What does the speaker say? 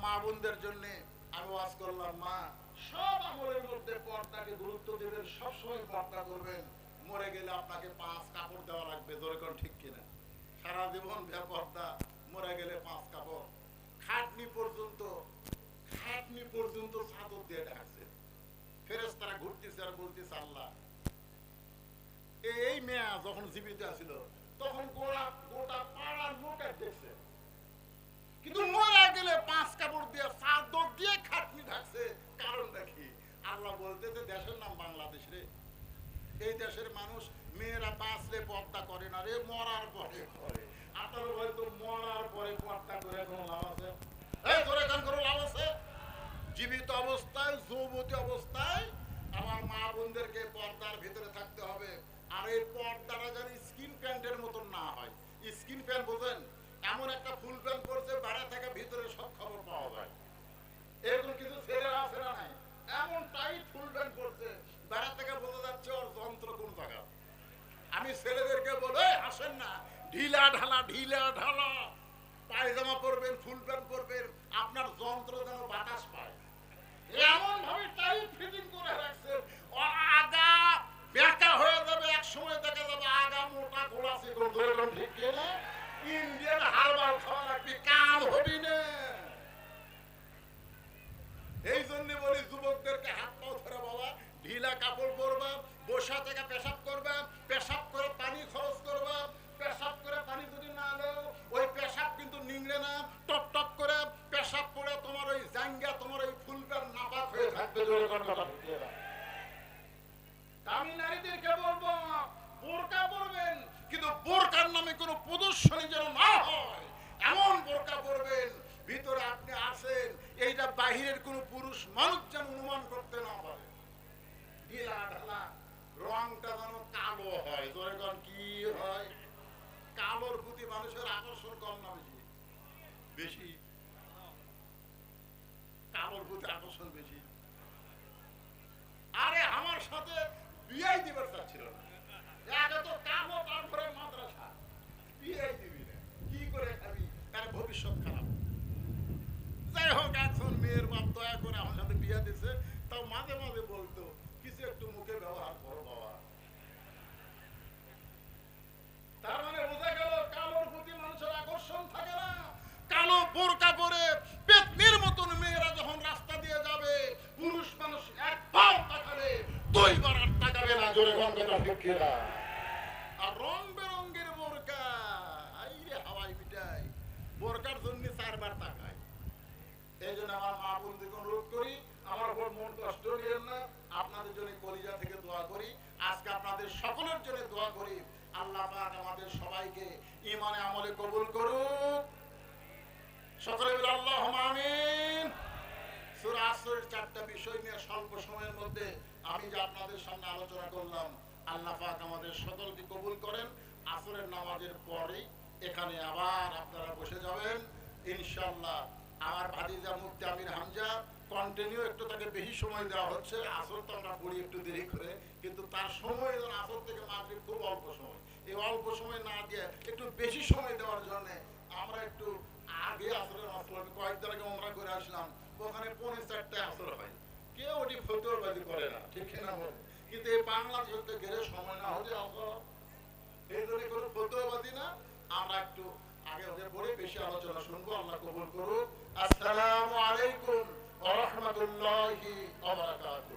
মা বোনদের জন্য আমি ওয়াজ করলাম, মা সব আমলের মধ্যে পর্দাকে গুরুত্ব দেবেন, সবসময় পর্দা করবেন। মরে গেলে আপনাকে 5 কাপড় দেওয়া লাগবে, জোরে কোন ঠিক কিনা? সারা জীবন বেপর্দা, মরে গেলে 5 কাপড়। খাটনি পর্যন্ত চাদর দিয়ে ঢাকছে। ফেরেশতারা ঘুরতেছে আর বলতেছে, আল্লাহ এই মেয়া যখন জীবিত ছিল তখন গোটা পাড়ার লোক দেখছে, কিন্তু মরে গেলে 5 কাপড় দিয়ে চাদর দিয়ে খাটনি ঢাকছে, কারণটা কি? আল্লাহ বলতেছে, দেশের নাম বাংলাদেশ রে, এই দেশের মানুষ মেয়েরা বাঁচলে পর্দা করে না রে, মরার পরে করে। আপনার হয়তো মরার পরে পর্দা করে কোনো লাভ আছে? এই ধরে কান করে লাভ আছে? জীবিত অবস্থায়, যৌবতী অবস্থায় আমার মা বোনদেরকে পর্দার ভিতরে থাকতে হবে। আর এই পর্দাটা যেন স্কিন প্যান্টের মতন না হয়। স্কিন প্যান্ট বোঝেন? এমন একটা ফুল প্যান্ট পরছে, বাইরে থেকে ভিতরে সব খবর পাওয়া যায়। এরকম কিছু ছেলেরা আছে না নাই? এমন টাইট ফুল প্যান্ট পরছে, বাইরে থেকে বোঝা যাচ্ছে ওর যন্ত্র কোন জায়গা। আমি ছেলেদেরকে বলে আসেন না, ঢিলা ঢালা পায়জামা পরবেন, ফুল প্যান্ট পরবেন, আপনার যন্ত্র যেন বাতাস পায়। এমন ভাবে টাইট ফিটিং করে রাখছে, আগা বেঁকা হয়ে যাবে, এক সময় দেখা যাবে আগা মোটা গোলা চিকন, ধরে ঠিক কিনা? ইন্ডিয়ান হারবাল খাওয়া লাগবে, কাম হবি না। এই জন্য বলি যুবকদেরকে হাত পাও ধরে বাবা, ঢিলা কাপড় পরবা, বসা থেকে পেশাব করবা, পেশাব করে পানি খরচ করবা। পেশাব করে পানি যদি না দাও, ওই পেশাব কিন্তু নিংড়ে না, টপ টপ করে পেশাব করে তোমার ওই জাঙ্গা, তোমার ওই ফুলটার নাপাক হয়ে থাকবে। আমি নারীদেরকে বলবো বোরকা পরবেন, কিন্তু বোরকার নামে কোনো প্রদর্শনী যেন না হয়, এমন বোরকা পরবেন ভিতরে আপনি আছেন এইটা বাহিরের কোন পুরুষ মানুষ যেন অনুমান করতে না পারে। ঢিলা ঢালা, রংটা যেন কালো হয়। জোরেগণ কি হয়? কালোর প্রতি মানুষের আকর্ষণ কম না বেশি? বেশি। কালোর প্রতি আকর্ষণ বেশি। আরে আমার সাথে বিয়ে দিবার চাচ্ছিল না, একে তো কালো, তারপরে মাদ্রাসা, বিয়ে দিবি না, কি করে খাবি? তার ভবিষ্যৎ খারাপ। যাই হোক, একজন মেয়ের বাপ দয়া করে আমার সাথে বিয়ে দিছে, তাও মাঝে মাঝে বলতো কিছু একটু মুখে ব্যবহার করো বাবা। তার মানে বোঝা গেল কালোর প্রতি মানুষের আকর্ষণ থাকে না। কালো বোরকা পরে পেতনির মতন মেয়েরা যখন রাস্তা দিয়ে যাবে, পুরুষ মানুষ একবার তাকাবে, 2 বার আর তাকাবে না। জোরে গন্ধটা ফিকিরা। আর রং বেরঙ্গের বোরকা, আইরে হাওয়াই মিটাই, বোরকার জন্য 4 বার তাকায়। এই জন্য আমার মা বোনদের অনুরোধ করি, আমার উপর মন কষ্ট করেন না, আপনাদের জন্য কলিজা থেকে দোয়া করি। আজকে আপনাদের সকলের জন্য দোয়া করি, আল্লাহ পাক আমাদের সবাইকে ঈমানে আমলে কবুল করুক। সকলে বলি আল্লাহুম্মা আমিন। সূরা আসরের 4টা বিষয় নিয়ে স্বল্প সময়ের মধ্যে আমি যে আপনাদের সামনে আলোচনা করলাম, আল্লাহ পাক আমাদের সকলকে কবুল করেন। আসরের নামাজের পরে এখানে আবার আপনারা বসে যাবেন ইনশাআল্লাহ। আমার ভাতিজা মুফতি আমির হামজা কন্টিনিউ একটু তাকে বেশি সময় দেওয়া হচ্ছে। আসর তো আমরা পড়ি একটু দেরি করে, কিন্তু তার সময় আসর থেকে মাগরিব খুব অল্প সময়। এই অল্প সময় না দিয়ে একটু বেশি সময় দেওয়ার জন্য আমরা একটু আগে আসরের আসর, আমি কয়েকদিন আগে ওমরা করে আসলাম, ওখানে 4:45 আসর হয়। কেউ ওটি ফতোয়াবাজি করে না, ঠিক না বলে? কিন্তু এই বাংলাদেশ ঘেরে সময় না হলে আসর, এই জন্য কোনো ফতোয়াবাজি না। আমরা একটু আগে ওদের পরে বেশি আলোচনা শুনবো। আল্লাহ কবুল করুক। আসসালামু আলাইকুম ওয়া রাহমাতুল্লাহি ওয়া বারাকাতুহু।